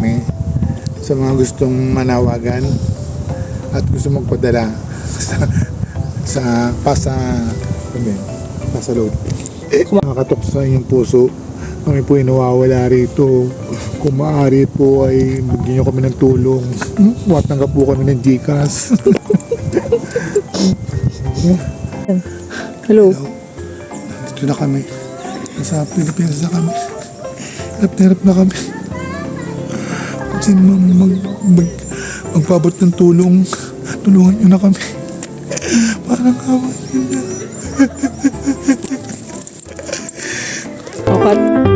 kami sa mga gustong manawagan at gusto magpadala sa load. Nakakatok sa inyong puso. Kami po ay nawawala rito. Kung maaari po ay bigyan nyo kami ng tulong. Matanggap po kami ng GCash. Hello. Dito na kami. Nasa Pilipinas na kami. Hirap na kami. Kung sino magpabot ng tulong, tulungan nyo na kami. Parang kami. Okay.